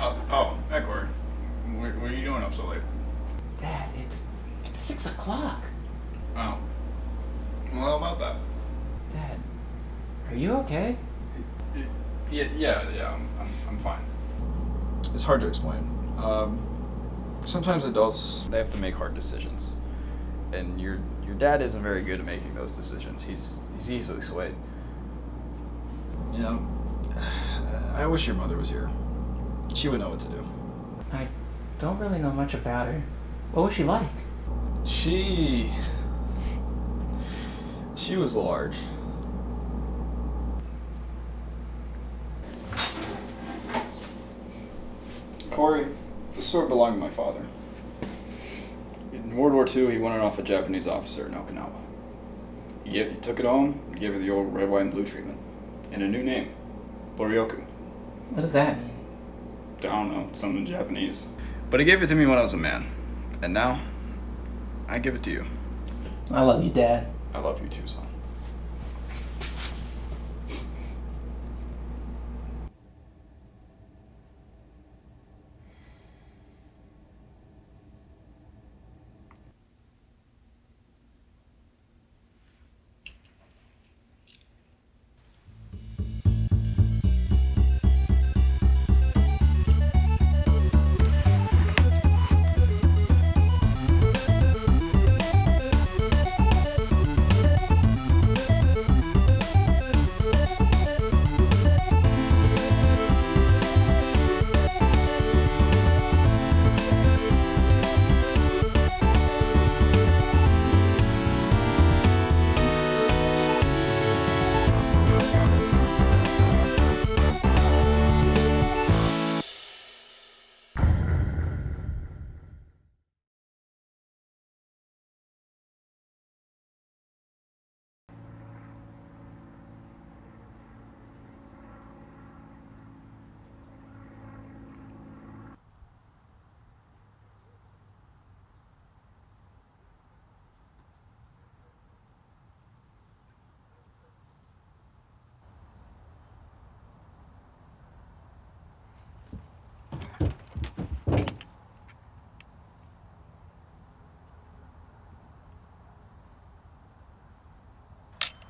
Hey, Cory. What are you doing up so late? Dad, it's 6 o'clock. Oh. Well, how about that? Dad, are you okay? Yeah, I'm fine. It's hard to explain. Sometimes adults, they have to make hard decisions. And your dad isn't very good at making those decisions. He's easily swayed. You know, I wish your mother was here. She would know what to do. I don't really know much about her. What was she like? She was large. Cory, this sword belonged to my father. In World War II, he won it off a Japanese officer in Okinawa. He took it home and gave it the old red, white, and blue treatment. And a new name, Boryoku. What does that mean? I don't know, something Japanese. But he gave it to me when I was a man. And now, I give it to you. I love you, Dad. I love you too, son.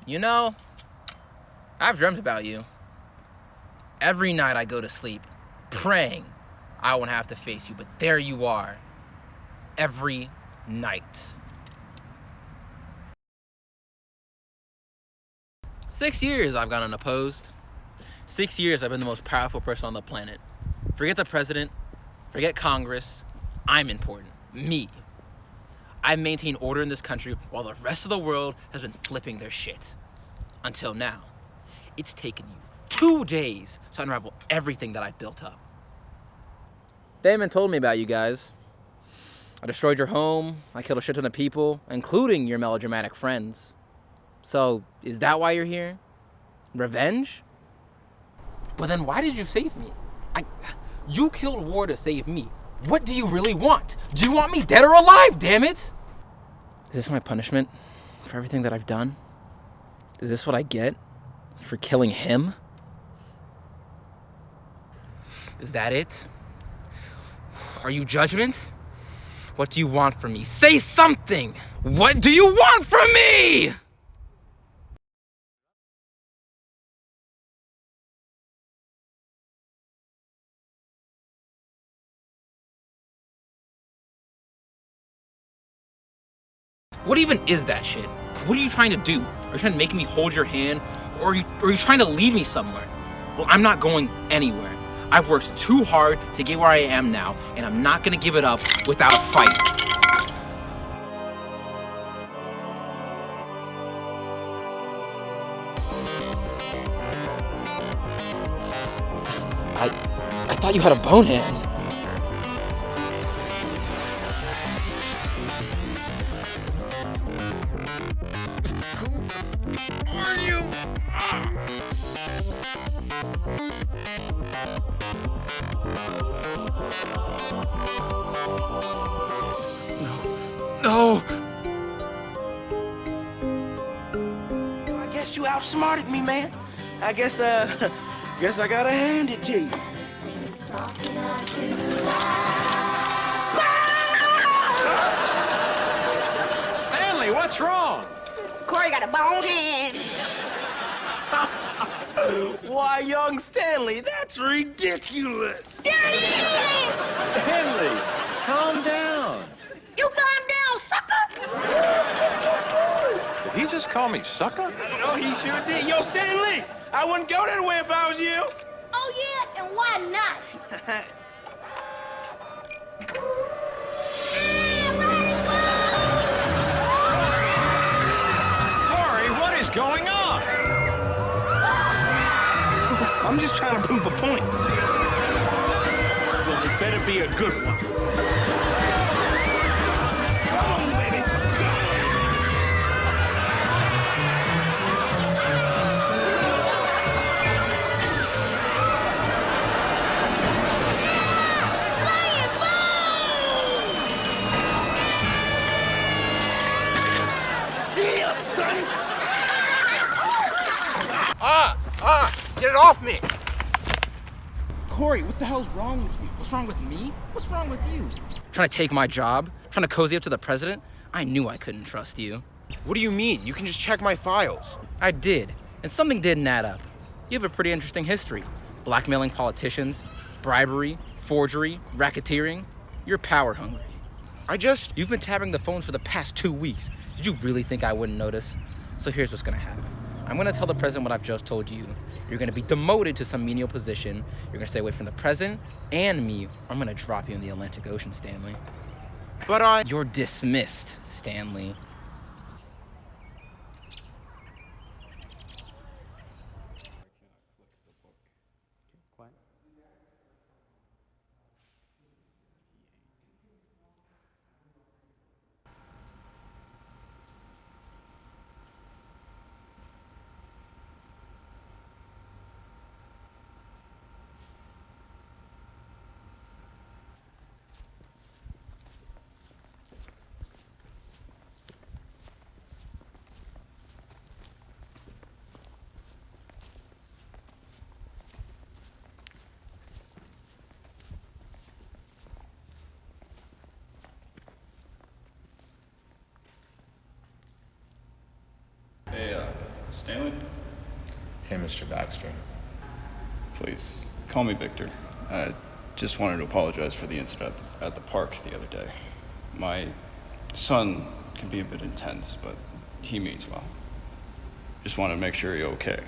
You know, I've dreamt about you. Every night I go to sleep, praying I won't have to face you, but there you are. Every night. 6 years I've gone unopposed. 6 years I've been the most powerful person on the planet. Forget the president, forget Congress, I'm important. Me. I maintain order in this country while the rest of the world has been flipping their shit. Until now. It's taken you 2 days to unravel everything that I built up. Famine told me about you guys. I destroyed your home, I killed a shit ton of people, including your melodramatic friends. So, is that why you're here? Revenge? But then why did you save me? You killed War to save me. What do you really want? Do you want me dead or alive, damn it? Is this my punishment for everything that I've done? Is this what I get for killing him? Is that it? Are you judgment? What do you want from me? Say something! What do you want from me? What even is that shit? What are you trying to do? Are you trying to make me hold your hand? Or are you trying to lead me somewhere? Well, I'm not going anywhere. I've worked too hard to get where I am now, and I'm not gonna give it up without a fight. I thought you had a bone hand. Who are you? No. I guess you outsmarted me, man. I guess I gotta hand it to you. Stanley, what's wrong? Cory got a bone hand. Why, young Stanley, that's ridiculous. Stanley, calm down. You calm down, sucker. Did he just call me sucker? No, he sure did. Yo, Stanley, I wouldn't go that way if I was you. Oh, yeah? And why not? Cory, what is going on? I'm just trying to prove a point. Well, it better be a good one. Come on, baby. Yeah, son. Get it off me! Cory, what the hell's wrong with you? What's wrong with me? What's wrong with you? Trying to take my job? Trying to cozy up to the president? I knew I couldn't trust you. What do you mean? You can just check my files. I did, and something didn't add up. You have a pretty interesting history. Blackmailing politicians, bribery, forgery, racketeering. You're power hungry. You've been tapping the phones for the past 2 weeks. Did you really think I wouldn't notice? So here's what's gonna happen. I'm gonna tell the president what I've just told you. You're gonna be demoted to some menial position. You're gonna stay away from the president and me, or I'm gonna drop you in the Atlantic Ocean, Stanley. But You're dismissed, Stanley. Hey, Stanley? Hey, Mr. Baxter. Please, call me Victor. I just wanted to apologize for the incident at the park the other day. My son can be a bit intense, but he means well. Just want to make sure you're okay.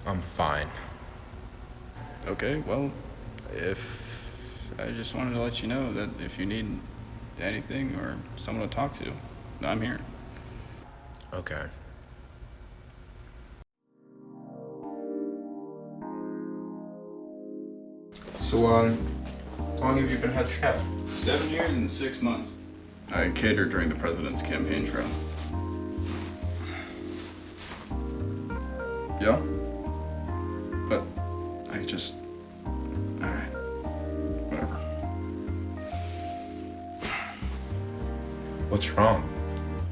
I'm fine. Okay, well, I just wanted to let you know that if you need anything or someone to talk to, I'm here. Okay. So, how long have you been head chef? 7 years and 6 months. I catered during the president's campaign trail. Yeah? But I just... Alright. Whatever. What's wrong?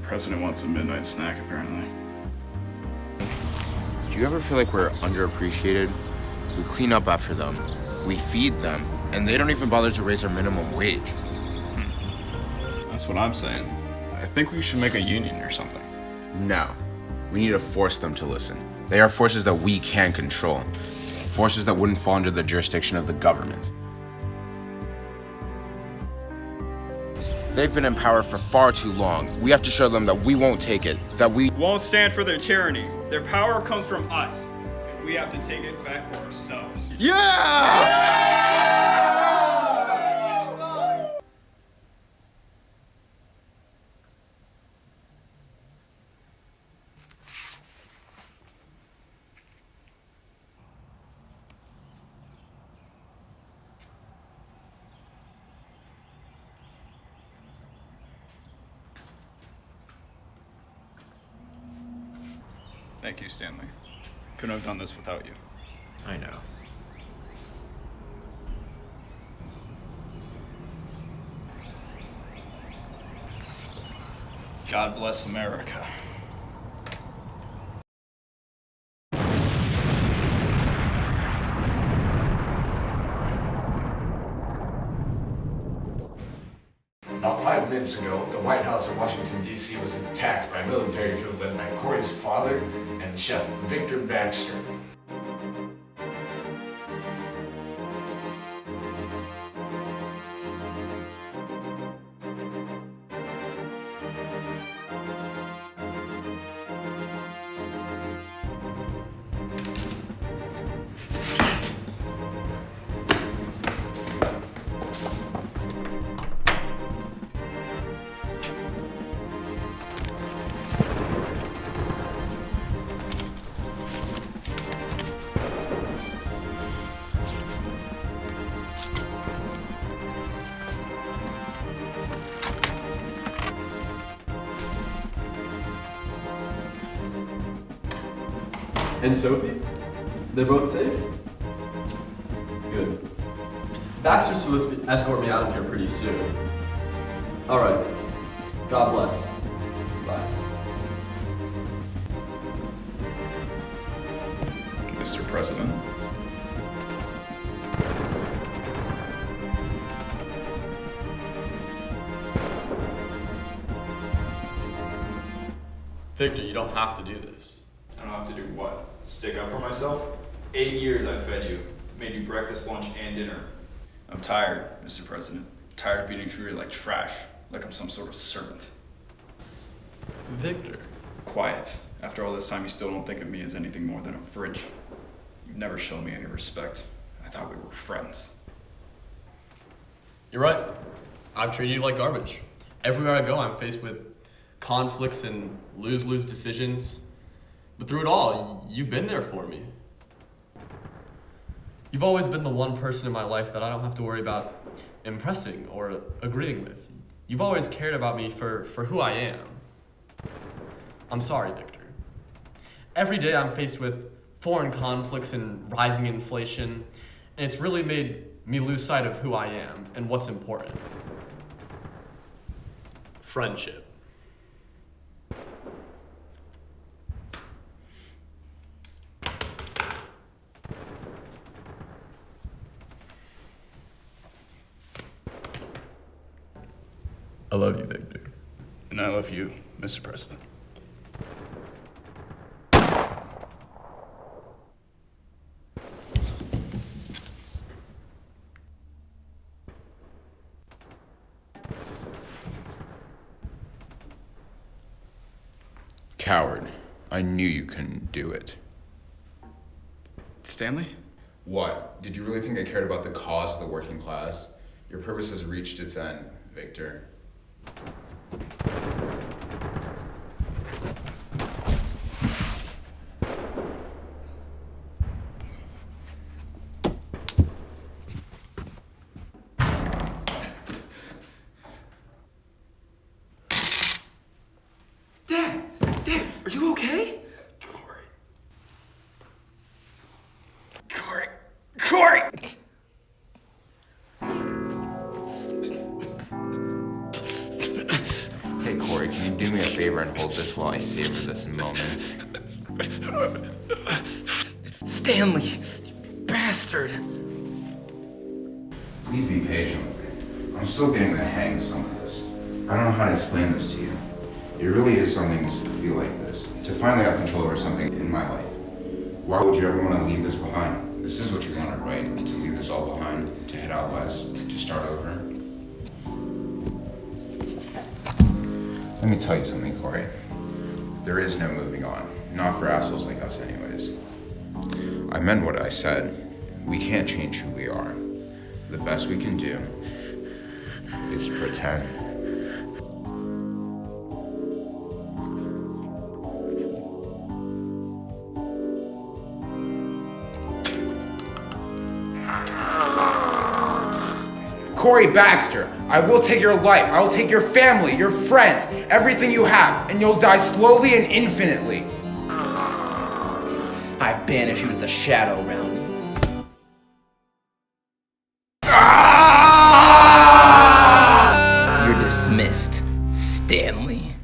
The president wants a midnight snack, apparently. Do you ever feel like we're underappreciated? We clean up after them, we feed them, and they don't even bother to raise our minimum wage. That's what I'm saying. I think we should make a union or something. No. We need to force them to listen. They are forces that we can control. Forces that wouldn't fall under the jurisdiction of the government. They've been in power for far too long. We have to show them that we won't take it, that we Won't stand for their tyranny. Their power comes from us. We have to take it back for ourselves. Thank you, Stanley. Couldn't have done this without you. I know. God bless America. minutes ago, the White House in Washington, D.C. was attacked by a military coup led by Cory's father and Chef Victor Baxter. And Sophie? They're both safe? Good. Baxter's supposed to escort me out of here pretty soon. Alright. God bless. Bye. Mr. President. Victor, you don't have to do this. I don't have to do what? Stick up for myself? 8 years I fed you, made you breakfast, lunch, and dinner. I'm tired, Mr. President. Tired of being treated like trash, like I'm some sort of servant. Victor. Quiet. After all this time, you still don't think of me as anything more than a fridge. You've never shown me any respect. I thought we were friends. You're right. I've treated you like garbage. Everywhere I go, I'm faced with conflicts and lose-lose decisions. But through it all, you've been there for me. You've always been the one person in my life that I don't have to worry about impressing or agreeing with. You've always cared about me for who I am. I'm sorry, Victor. Every day I'm faced with foreign conflicts and rising inflation, and it's really made me lose sight of who I am and what's important. Friendship. I love you, Victor. And I love you, Mr. President. Coward. I knew you couldn't do it. Stanley? What? Did you really think I cared about the cause of the working class? Your purpose has reached its end, Victor. Dad, are you okay? Cory! Hey, Cory, can you do me a favor and hold this while I savor this moment? Stanley, you bastard. Please be patient with me. I'm still getting the hang of some of this. I don't know how to explain this to you. It really is something to feel like this, to finally have control over something in my life. Why would you ever want to leave this behind? This is what you wanted, right? To leave this all behind, to head out west, to start over. Let me tell you something, Cory. There is no moving on. Not for assholes like us anyways. I meant what I said. We can't change who we are. The best we can do is pretend. Cory Baxter, I will take your life. I will take your family, your friends, everything you have, and you'll die slowly and infinitely. I banish you to the Shadow Realm. You're dismissed, Stanley.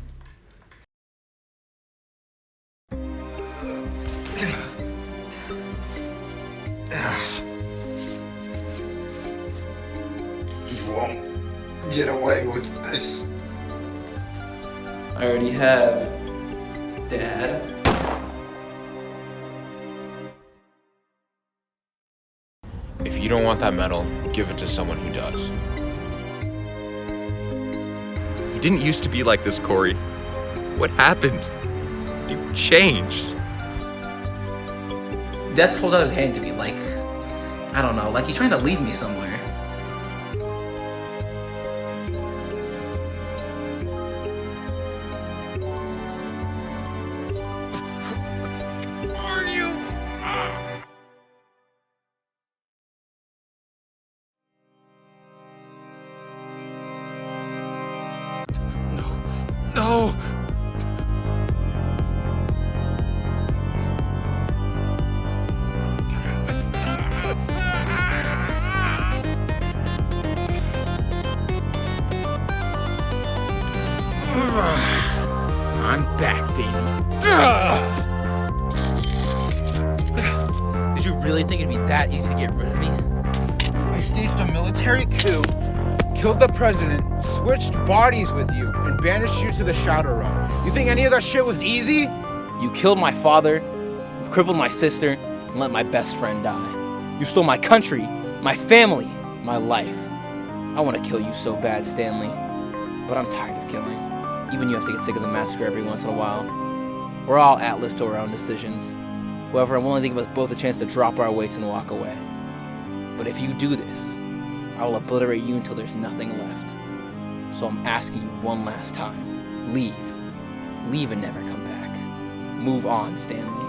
You won't get away with this. I already have, Dad. If you don't want that medal, give it to someone who does. You didn't used to be like this, Cory. What happened? You changed. Death holds out his hand to me, like, I don't know, like he's trying to lead me somewhere. Are you? No. I'm back, baby. Did you really think it'd be that easy to get rid of me? I staged a military coup, killed the president, switched bodies with you, and banished you to the Shadow Realm. You think any of that shit was easy? You killed my father, crippled my sister, and let my best friend die. You stole my country, my family, my life. I want to kill you so bad, Stanley. But I'm tired of killing. Even you have to get sick of the massacre every once in a while. We're all Atlas to our own decisions. However, I'm willing to give us both a chance to drop our weights and walk away. But if you do this, I will obliterate you until there's nothing left. So I'm asking you one last time. Leave. Leave and never come back. Move on, Stanley.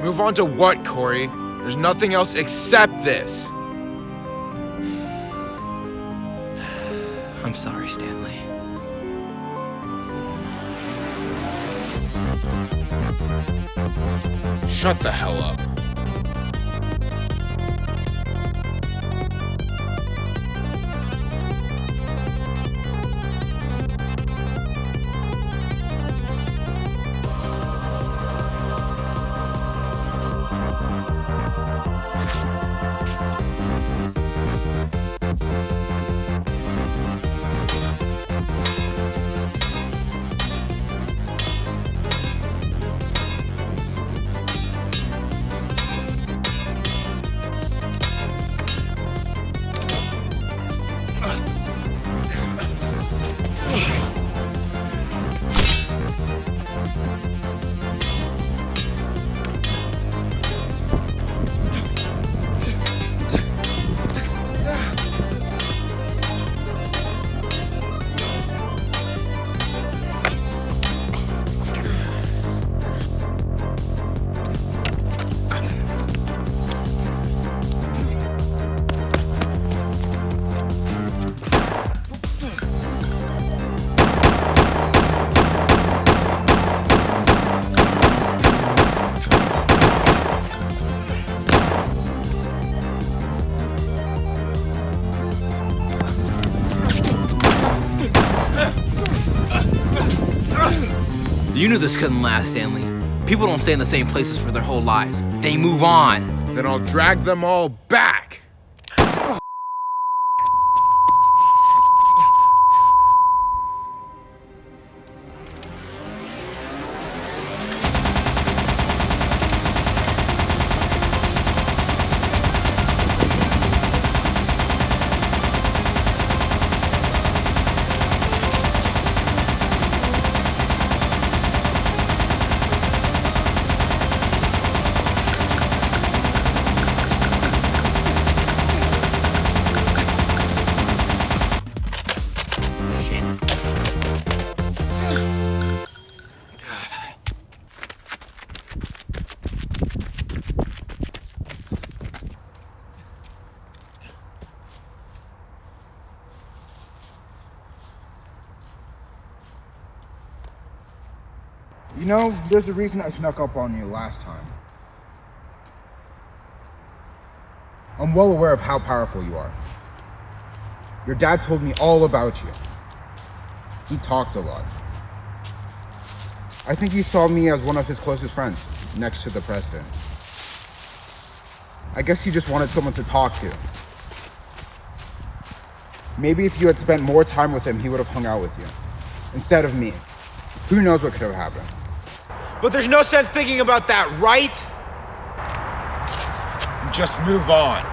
Move on to what, Cory? There's nothing else except this. I'm sorry, Stanley. Shut the hell up. You knew this couldn't last, Stanley. People don't stay in the same places for their whole lives. They move on. Then I'll drag them all back. You know, there's a reason I snuck up on you last time. I'm well aware of how powerful you are. Your dad told me all about you. He talked a lot. I think he saw me as one of his closest friends, next to the president. I guess he just wanted someone to talk to. Maybe if you had spent more time with him, he would have hung out with you. Instead of me. Who knows what could have happened? But there's no sense thinking about that, right? Just move on.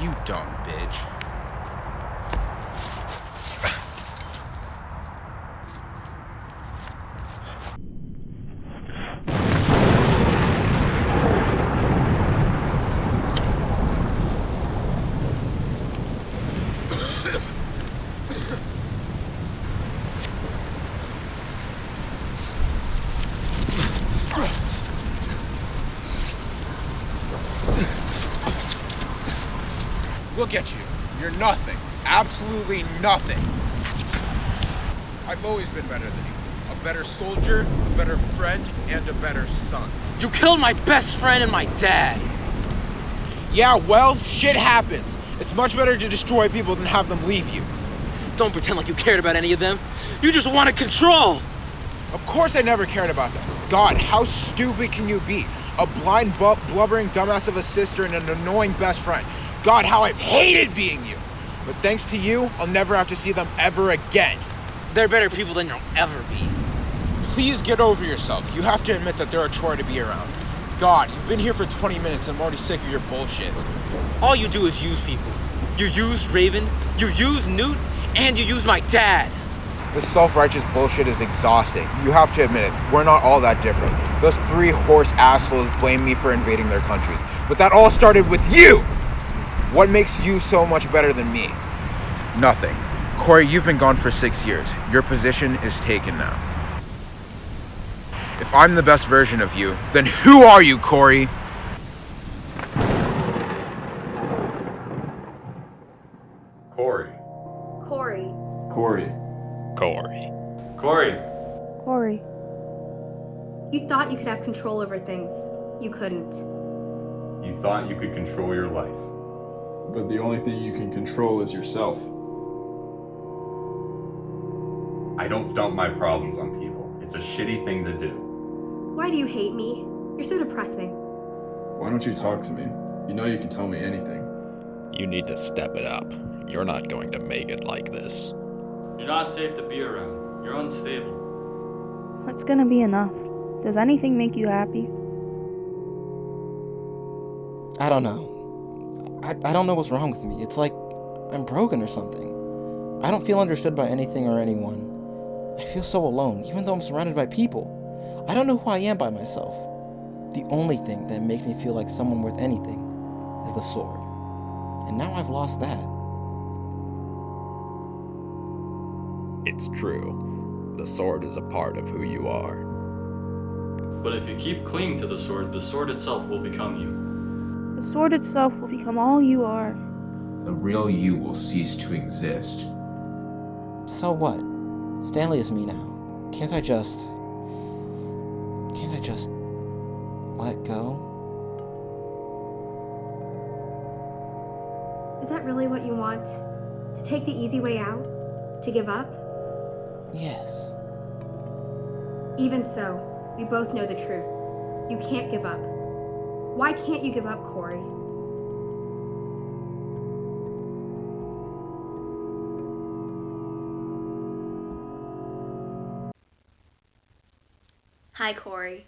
You dumb bitch. Look at you. You're nothing. Absolutely nothing. I've always been better than you. A better soldier, a better friend, and a better son. You killed my best friend and my dad. Yeah, well, shit happens. It's much better to destroy people than have them leave you. Don't pretend like you cared about any of them. You just wanted control. Of course I never cared about them. God, how stupid can you be? A blind, blubbering dumbass of a sister and an annoying best friend. God, how I've hated being you. But thanks to you, I'll never have to see them ever again. They're better people than you'll ever be. Please get over yourself. You have to admit that they're a chore to be around. God, you've been here for 20 minutes and I'm already sick of your bullshit. All you do is use people. You used Raven, you used Newt, and you used my dad. This self-righteous bullshit is exhausting. You have to admit it. We're not all that different. Those 3 horse assholes blame me for invading their countries. But that all started with you! What makes you so much better than me? Nothing. Cory, you've been gone for 6 years. Your position is taken now. If I'm the best version of you, then who are you, Cory? Cory. Cory. Cory. Cory. Cory. Cory. You thought you could have control over things. You couldn't. You thought you could control your life. But the only thing you can control is yourself. I don't dump my problems on people. It's a shitty thing to do. Why do you hate me? You're so depressing. Why don't you talk to me? You know you can tell me anything. You need to step it up. You're not going to make it like this. You're not safe to be around. You're unstable. What's gonna be enough? Does anything make you happy? I don't know. I don't know what's wrong with me. It's like I'm broken or something. I don't feel understood by anything or anyone. I feel so alone, even though I'm surrounded by people. I don't know who I am by myself. The only thing that makes me feel like someone worth anything is the sword. And now I've lost that. It's true. The sword is a part of who you are. But if you keep clinging to the sword itself will become you. The sword itself will become all you are. The real you will cease to exist. So what? Stanley is me now. Can't I just let go? Is that really what you want? To take the easy way out? To give up? Yes. Even so, we both know the truth. You can't give up. Why can't you give up, Cory? Hi, Cory.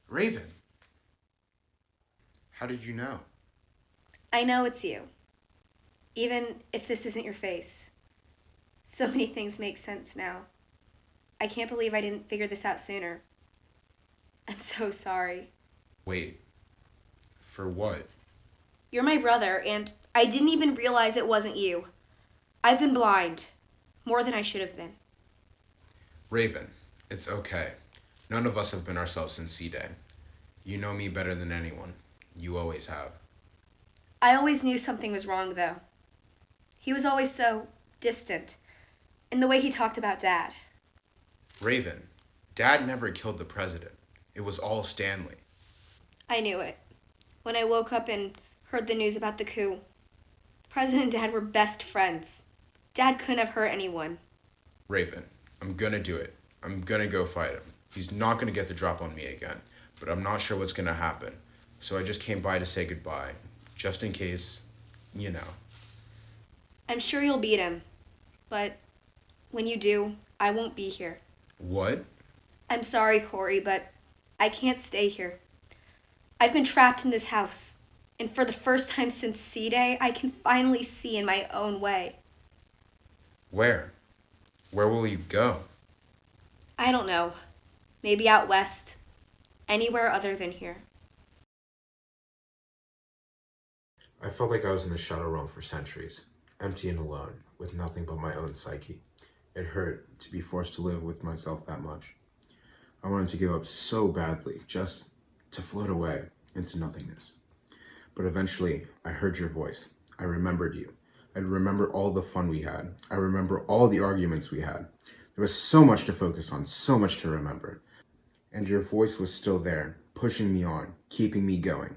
Raven. How did you know? I know it's you. Even if this isn't your face. So many things make sense now. I can't believe I didn't figure this out sooner. I'm so sorry. Wait. For what? You're my brother, and I didn't even realize it wasn't you. I've been blind. More than I should have been. Raven, it's okay. None of us have been ourselves since C-Day. You know me better than anyone. You always have. I always knew something was wrong, though. He was always so distant. In the way he talked about Dad. Raven, Dad never killed the president. It was all Stanley. I knew it. When I woke up and heard the news about the coup. President and Dad were best friends. Dad couldn't have hurt anyone. Raven, I'm gonna do it. I'm gonna go fight him. He's not gonna get the drop on me again, but I'm not sure what's gonna happen. So I just came by to say goodbye, just in case, you know. I'm sure you'll beat him, but when you do, I won't be here. What? I'm sorry, Cory, but I can't stay here. I've been trapped in this house, and for the first time since C-Day, I can finally see in my own way. Where? Where will you go? I don't know. Maybe out west. Anywhere other than here. I felt like I was in the shadow realm for centuries, empty and alone, with nothing but my own psyche. It hurt to be forced to live with myself that much. I wanted to give up so badly, just to float away into nothingness. But eventually, I heard your voice. I remembered you. I remember all the fun we had. I remember all the arguments we had. There was so much to focus on, so much to remember. And your voice was still there, pushing me on, keeping me going.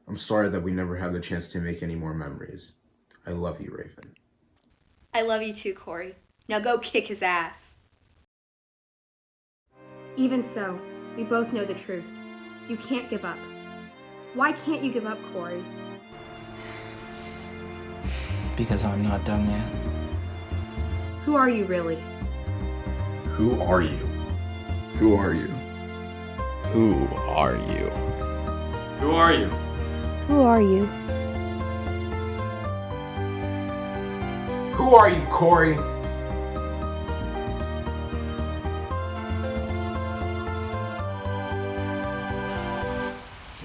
I'm sorry that we never had the chance to make any more memories. I love you, Raven. I love you too, Cory. Now go kick his ass. Even so, we both know the truth. You can't give up. Why can't you give up, Cory? Because I'm not done yet. Who are you really? Who are you? Who are you? Who are you? Who are you? Who are you? Who are you, Cory?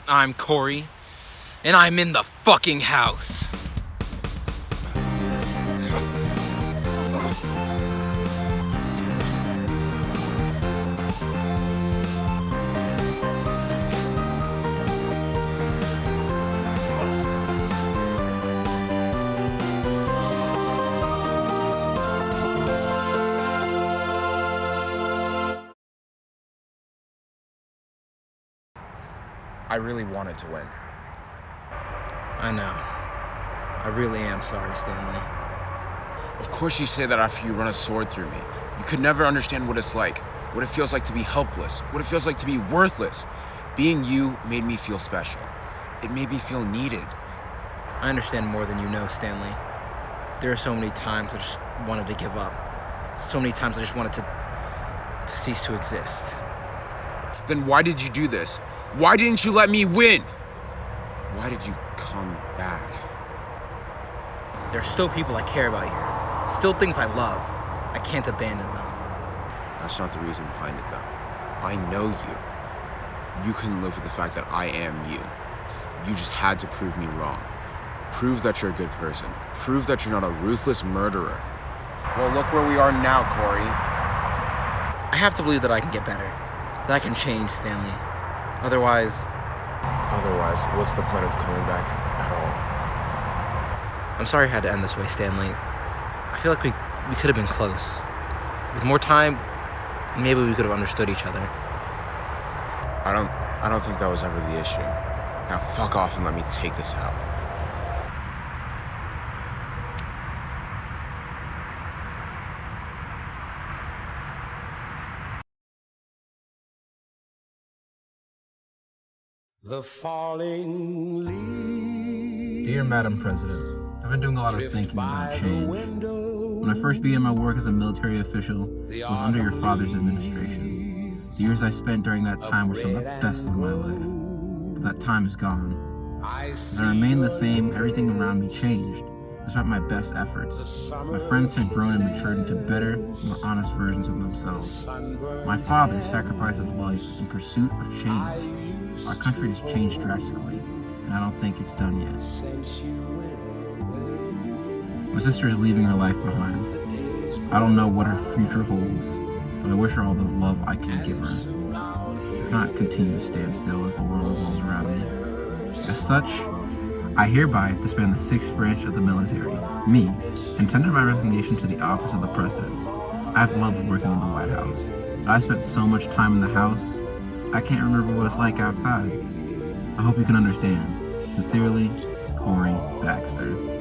I'm Cory, and I'm in the fucking house. I really wanted to win. I know. I really am sorry, Stanley. Of course you say that after you run a sword through me. You could never understand what it's like, what it feels like to be helpless, what it feels like to be worthless. Being you made me feel special. It made me feel needed. I understand more than you know, Stanley. There are so many times I just wanted to give up. So many times I just wanted to cease to exist. Then why did you do this? Why didn't you let me win? Why did you come back? There are still people I care about here. Still things I love. I can't abandon them. That's not the reason behind it, though. I know you. You couldn't live with the fact that I am you. You just had to prove me wrong. Prove that you're a good person. Prove that you're not a ruthless murderer. Well, look where we are now, Cory. I have to believe that I can get better. That I can change, Stanley. Otherwise, what's the point of coming back at all? I'm sorry I had to end this way, Stanley. I feel like we could have been close. With more time, maybe we could have understood each other. I don't think that was ever the issue. Now fuck off and let me take this out. The falling leaves. Dear Madam President, I've been doing a lot of thinking about change. When I first began my work as a military official, it was under your father's administration. The years I spent during that time were some of the best of my life. But that time is gone. As I remained the same, everything around me changed, despite my best efforts. My friends had grown and matured into better, more honest versions of themselves. My father sacrificed his life in pursuit of change. Our country has changed drastically, and I don't think it's done yet. My sister is leaving her life behind. I don't know what her future holds, but I wish her all the love I can give her. I cannot continue to stand still as the world revolves around me. As such, I hereby disband the 6th branch of the military, me, and tender my resignation to the office of the President. I've loved working in the White House. I spent so much time in the House, I can't remember what it's like outside. I hope you can understand. Sincerely, Cory Baxter.